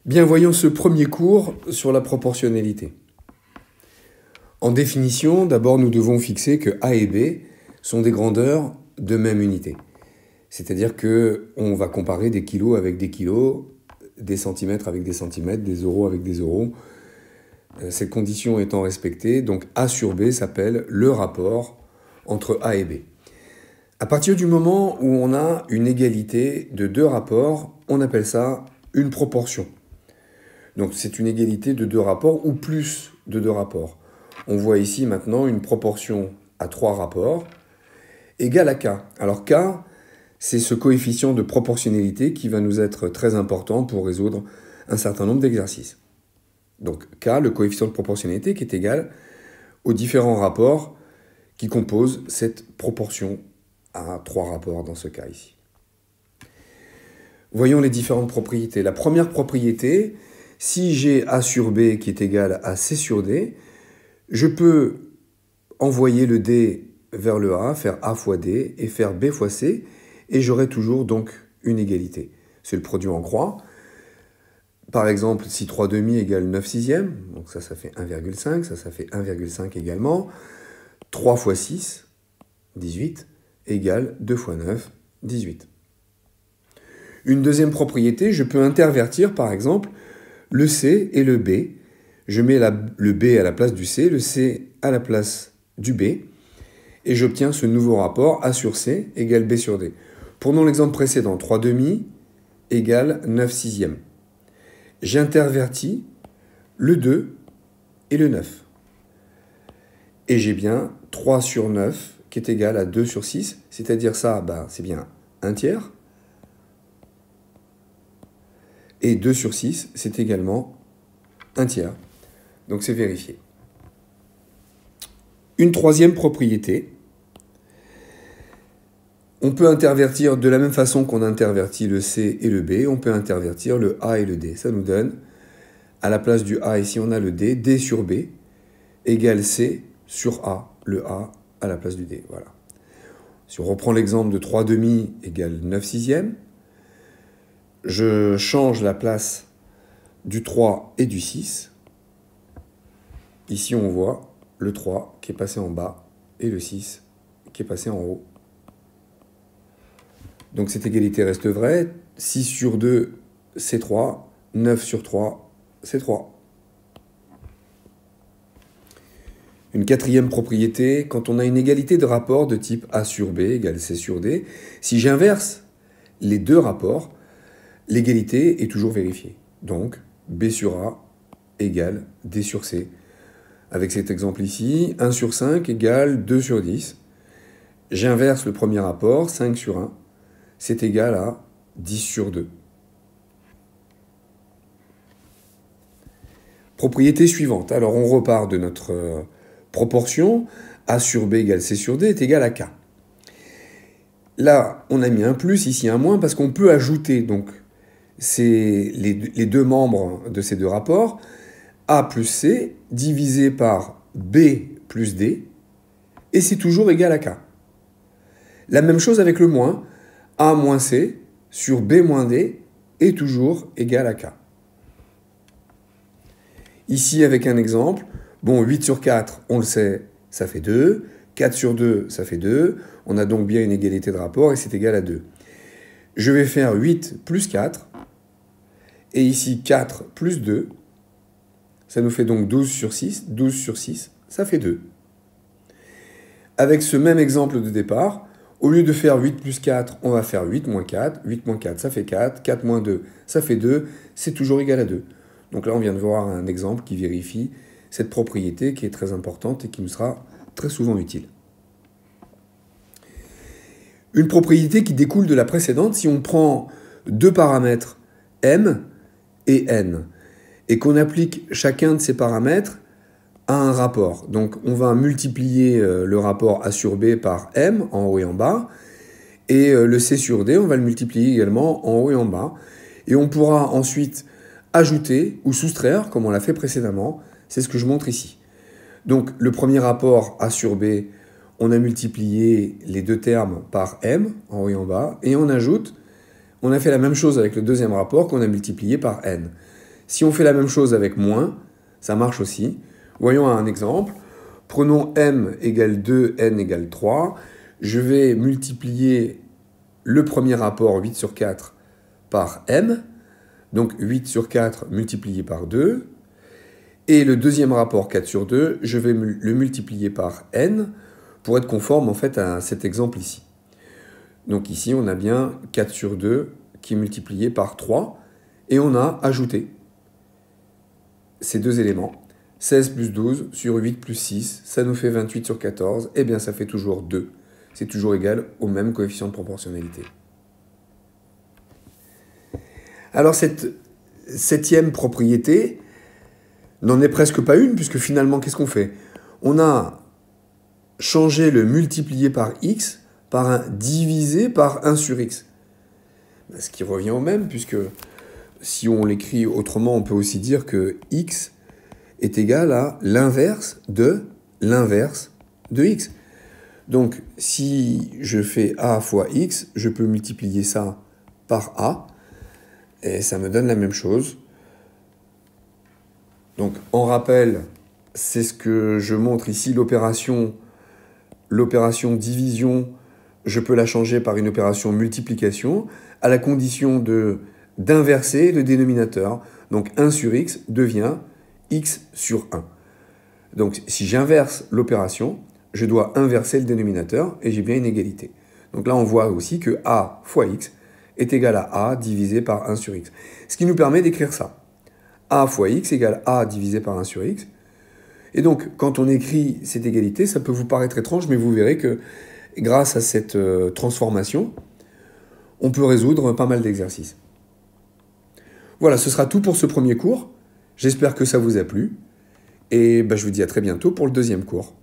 Bien, voyons ce premier cours sur la proportionnalité. En définition, d'abord nous devons fixer que A et B sont des grandeurs de même unité. C'est-à-dire qu'on va comparer des kilos avec des kilos, des centimètres avec des centimètres, des euros avec des euros. Cette condition étant respectée, donc A sur B s'appelle le rapport entre A et B. À partir du moment où on a une égalité de deux rapports, on appelle ça une proportion. Donc c'est une égalité de deux rapports ou plus de deux rapports. On voit ici maintenant une proportion à trois rapports égale à K. Alors K, c'est ce coefficient de proportionnalité qui va nous être très important pour résoudre un certain nombre d'exercices. Donc K, le coefficient de proportionnalité qui est égal aux différents rapports qui composent cette proportion à trois rapports dans ce cas ici. Voyons les différentes propriétés. La première propriété, si j'ai A sur B qui est égal à C sur D, je peux envoyer le D vers le A, faire A fois D et faire B fois C, et j'aurai toujours donc une égalité. C'est le produit en croix. Par exemple, si 3 demi égale 9 sixièmes, donc ça fait 1,5, ça fait 1,5 également. 3 fois 6, 18, égale 2 fois 9, 18. Une deuxième propriété, je peux intervertir par exemple le C et le B. Je mets le B à la place du C, le C à la place du B, et j'obtiens ce nouveau rapport A sur C égale B sur D. Prenons l'exemple précédent, 3 demi égale 9 sixièmes. J'intervertis le 2 et le 9. Et j'ai bien 3 sur 9 qui est égal à 2 sur 6, c'est-à-dire ça, c'est bien 1 tiers. Et 2 sur 6, c'est également 1 tiers. Donc c'est vérifié. Une troisième propriété, on peut intervertir de la même façon qu'on intervertit le C et le B, on peut intervertir le A et le D. Ça nous donne, à la place du A ici on a le D, D sur B égale C sur A, le A à la place du D. Voilà. Si on reprend l'exemple de 3 demi égale 9 sixièmes, je change la place du 3 et du 6. Ici, on voit le 3 qui est passé en bas et le 6 qui est passé en haut. Donc cette égalité reste vraie. 6 sur 2, c'est 3. 9 sur 3, c'est 3. Une quatrième propriété, quand on a une égalité de rapport de type A sur B égale C sur D, si j'inverse les deux rapports, l'égalité est toujours vérifiée. Donc, B sur A égale D sur C. Avec cet exemple ici, 1 sur 5 égale 2 sur 10. J'inverse le premier rapport, 5 sur 1, c'est égal à 10 sur 2. Propriété suivante. Alors, on repart de notre proportion. A sur B égale C sur D est égal à K. Là, on a mis un plus, ici un moins, parce qu'on peut ajouter donc les deux membres de ces deux rapports, A plus C divisé par B plus D, et c'est toujours égal à K. La même chose avec le moins, A moins C sur B moins D est toujours égal à K. Ici, avec un exemple, 8 sur 4, on le sait, ça fait 2, 4 sur 2, ça fait 2, on a donc bien une égalité de rapport et c'est égal à 2. Je vais faire 8 plus 4, et ici 4 plus 2, ça nous fait donc 12 sur 6. 12 sur 6, ça fait 2. Avec ce même exemple de départ, au lieu de faire 8 plus 4, on va faire 8 moins 4. 8 moins 4, ça fait 4. 4 moins 2, ça fait 2. C'est toujours égal à 2. Donc là, on vient de voir un exemple qui vérifie cette propriété qui est très importante et qui nous sera très souvent utile. Une propriété qui découle de la précédente, si on prend deux paramètres m et n, et qu'on applique chacun de ces paramètres à un rapport. Donc on va multiplier le rapport A sur B par m, en haut et en bas, et le C sur D, on va le multiplier également en haut et en bas, et on pourra ensuite ajouter ou soustraire, comme on l'a fait précédemment, c'est ce que je montre ici. Donc le premier rapport A sur B, on a multiplié les deux termes par m, en haut et en bas, et on ajoute, on a fait la même chose avec le deuxième rapport qu'on a multiplié par n. Si on fait la même chose avec moins, ça marche aussi. Voyons un exemple. Prenons m égale 2, n égale 3. Je vais multiplier le premier rapport 8 sur 4 par m. Donc 8 sur 4 multiplié par 2. Et le deuxième rapport 4 sur 2, je vais le multiplier par n pour être conforme en fait à cet exemple ici. Donc ici, on a bien 4 sur 2 qui est multiplié par 3 et on a ajouté ces deux éléments. 16 plus 12 sur 8 plus 6, ça nous fait 28 sur 14, et bien ça fait toujours 2. C'est toujours égal au même coefficient de proportionnalité. Alors cette septième propriété n'en est presque pas une, puisque finalement, qu'est-ce qu'on fait? On a changé le multiplié par x par un divisé par 1 sur x. Ce qui revient au même, puisque si on l'écrit autrement, on peut aussi dire que x est égal à l'inverse de x. Donc, si je fais a fois x, je peux multiplier ça par a, et ça me donne la même chose. Donc, en rappel, c'est ce que je montre ici, l'opération division, je peux la changer par une opération multiplication, à la condition d'inverser le dénominateur. Donc 1 sur x devient x sur 1. Donc si j'inverse l'opération, je dois inverser le dénominateur et j'ai bien une égalité. Donc là on voit aussi que a fois x est égal à a divisé par 1 sur x. Ce qui nous permet d'écrire ça. A fois x égale a divisé par 1 sur x. Et donc quand on écrit cette égalité, ça peut vous paraître étrange, mais vous verrez que grâce à cette transformation, on peut résoudre pas mal d'exercices. Voilà, ce sera tout pour ce premier cours. J'espère que ça vous a plu. Et je vous dis à très bientôt pour le deuxième cours.